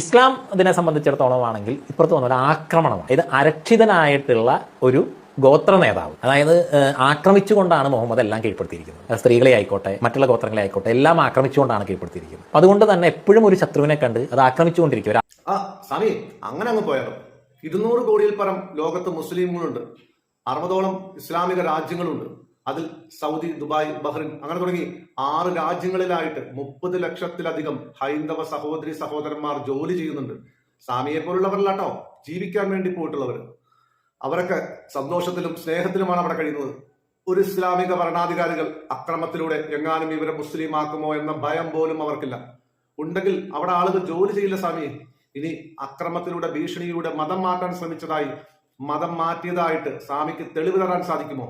ഇസ്ലാം ഇതിനെ സംബന്ധിച്ചിടത്തോളം ആണെങ്കിൽ ഇപ്പുറത്ത് വന്ന ഒരു ആക്രമണമാണ്. ഇത് അരക്ഷിതനായിട്ടുള്ള ഒരു ഗോത്ര നേതാവ്, അതായത് ആക്രമിച്ചുകൊണ്ടാണ് മുഹമ്മദ് എല്ലാം കീഴ്പ്പെടുത്തിയിരിക്കുന്നത്. സ്ത്രീകളെ ആയിക്കോട്ടെ, മറ്റുള്ള ഗോത്രങ്ങളെ ആയിക്കോട്ടെ, എല്ലാം ആക്രമിച്ചുകൊണ്ടാണ് കീഴ്പ്പെടുത്തിയിരിക്കുന്നത്. അതുകൊണ്ട് തന്നെ എപ്പോഴും ഒരു ശത്രുവിനെ കണ്ട് അത് ആക്രമിച്ചുകൊണ്ടിരിക്കും. സ്വാമി, അങ്ങനെ അങ്ങ് പോയാലോ? 200 കോടിയിൽ പരം ലോകത്ത് മുസ്ലിങ്ങളുണ്ട്, 60ഓളം ഇസ്ലാമിക രാജ്യങ്ങളുണ്ട്. അതിൽ സൗദി, ദുബായ്, ബഹ്റിൻ അങ്ങനെ തുടങ്ങി 6 രാജ്യങ്ങളിലായിട്ട് 30 ലക്ഷത്തിലധികം ഹൈന്ദവ സഹോദരി സഹോദരന്മാർ ജോലി ചെയ്യുന്നുണ്ട്. സ്വാമിയെ പോലുള്ളവരല്ലാട്ടോ ജീവിക്കാൻ വേണ്ടി പോയിട്ടുള്ളവർ. അവരൊക്കെ സന്തോഷത്തിലും സ്നേഹത്തിലുമാണ് അവിടെ കഴിയുന്നത്. ഒരു ഇസ്ലാമിക ഭരണാധികാരികൾ അക്രമത്തിലൂടെ എങ്ങാനും ഇവരെ മുസ്ലിം ആക്കുമോ എന്ന ഭയം പോലും അവർക്കില്ല. ഉണ്ടെങ്കിൽ അവിടെ ആളുകൾ ജോലി ചെയ്യില്ല സ്വാമി. ഇനി അക്രമത്തിലൂടെ, ഭീഷണിയിലൂടെ മതം മാറ്റാൻ ശ്രമിച്ചതായി, മതം മാറ്റിയതായിട്ട് സ്വാമിക്ക് തെളിവ് തരാൻ സാധിക്കുമോ?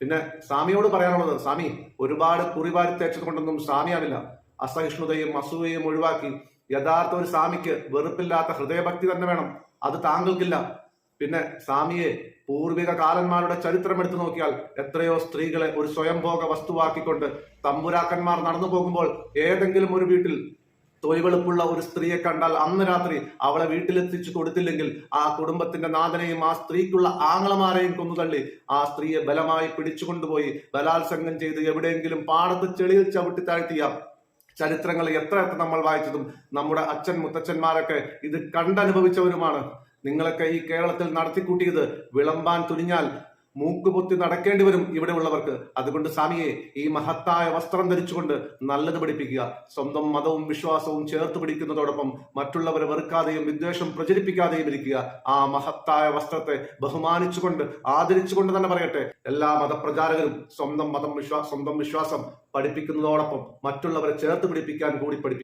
പിന്നെ സ്വാമിയോട് പറയാനുള്ളത്, സ്വാമി ഒരുപാട് കുറിവാരി തേച്ചത് കൊണ്ടൊന്നും സ്വാമിയാവില്ല. അസഹിഷ്ണുതയും അസൂയയും ഒഴിവാക്കി യഥാർത്ഥ ഒരു സ്വാമിക്ക് വെറുപ്പില്ലാത്ത ഹൃദയഭക്തി തന്നെ വേണം. അത് താങ്കൾക്കില്ല. പിന്നെ സ്വാമിയെ പൂർവിക കാലന്മാരുടെ ചരിത്രം എടുത്തു നോക്കിയാൽ എത്രയോ സ്ത്രീകളെ ഒരു സ്വയംഭോഗ വസ്തുവാക്കിക്കൊണ്ട് തമ്പുരാക്കന്മാർ നടന്നു പോകുമ്പോൾ ഏതെങ്കിലും ഒരു വീട്ടിൽ തൊഴിവെളുപ്പുള്ള ഒരു സ്ത്രീയെ കണ്ടാൽ അന്ന് രാത്രി അവളെ വീട്ടിലെത്തിച്ചു കൊടുത്തില്ലെങ്കിൽ ആ കുടുംബത്തിന്റെ നാഥനെയും ആ സ്ത്രീക്കുള്ള ആങ്ങളമാരെയും കൊന്നുതള്ളി ആ സ്ത്രീയെ ബലമായി പിടിച്ചുകൊണ്ടുപോയി ബലാത്സംഗം ചെയ്ത് എവിടെയെങ്കിലും പാടത്ത് ചെളിയിൽ ചവിട്ടി താഴ്ത്തിയ ചരിത്രങ്ങൾ എത്ര നമ്മൾ വായിച്ചതും നമ്മുടെ അച്ഛൻ മുത്തച്ഛന്മാരൊക്കെ ഇത് കണ്ടനുഭവിച്ചവരുമാണ്. നിങ്ങളൊക്കെ ഈ കേരളത്തിൽ നടത്തിക്കൂട്ടിയത് വിളമ്പാൻ തുനിഞ്ഞാൽ മൂക്കുപൊത്തി നടക്കേണ്ടി വരും ഇവിടെ ഉള്ളവർക്ക്. അതുകൊണ്ട് സ്വാമിയെ ഈ മഹത്തായ വസ്ത്രം ധരിച്ചുകൊണ്ട് നല്ലത് പഠിപ്പിക്കുക. സ്വന്തം മതവും വിശ്വാസവും ചേർത്ത് പിടിക്കുന്നതോടൊപ്പം മറ്റുള്ളവരെ വെറുക്കാതെയും വിദ്വേഷം പ്രചരിപ്പിക്കാതെയും ഇരിക്കുക. ആ മഹത്തായ വസ്ത്രത്തെ ബഹുമാനിച്ചുകൊണ്ട് ആദരിച്ചുകൊണ്ട് തന്നെ പറയട്ടെ, എല്ലാ മതപ്രചാരകരും സ്വന്തം വിശ്വാസം പഠിപ്പിക്കുന്നതോടൊപ്പം മറ്റുള്ളവരെ ചേർത്ത് പിടിപ്പിക്കാൻ കൂടി പഠിപ്പിക്കും.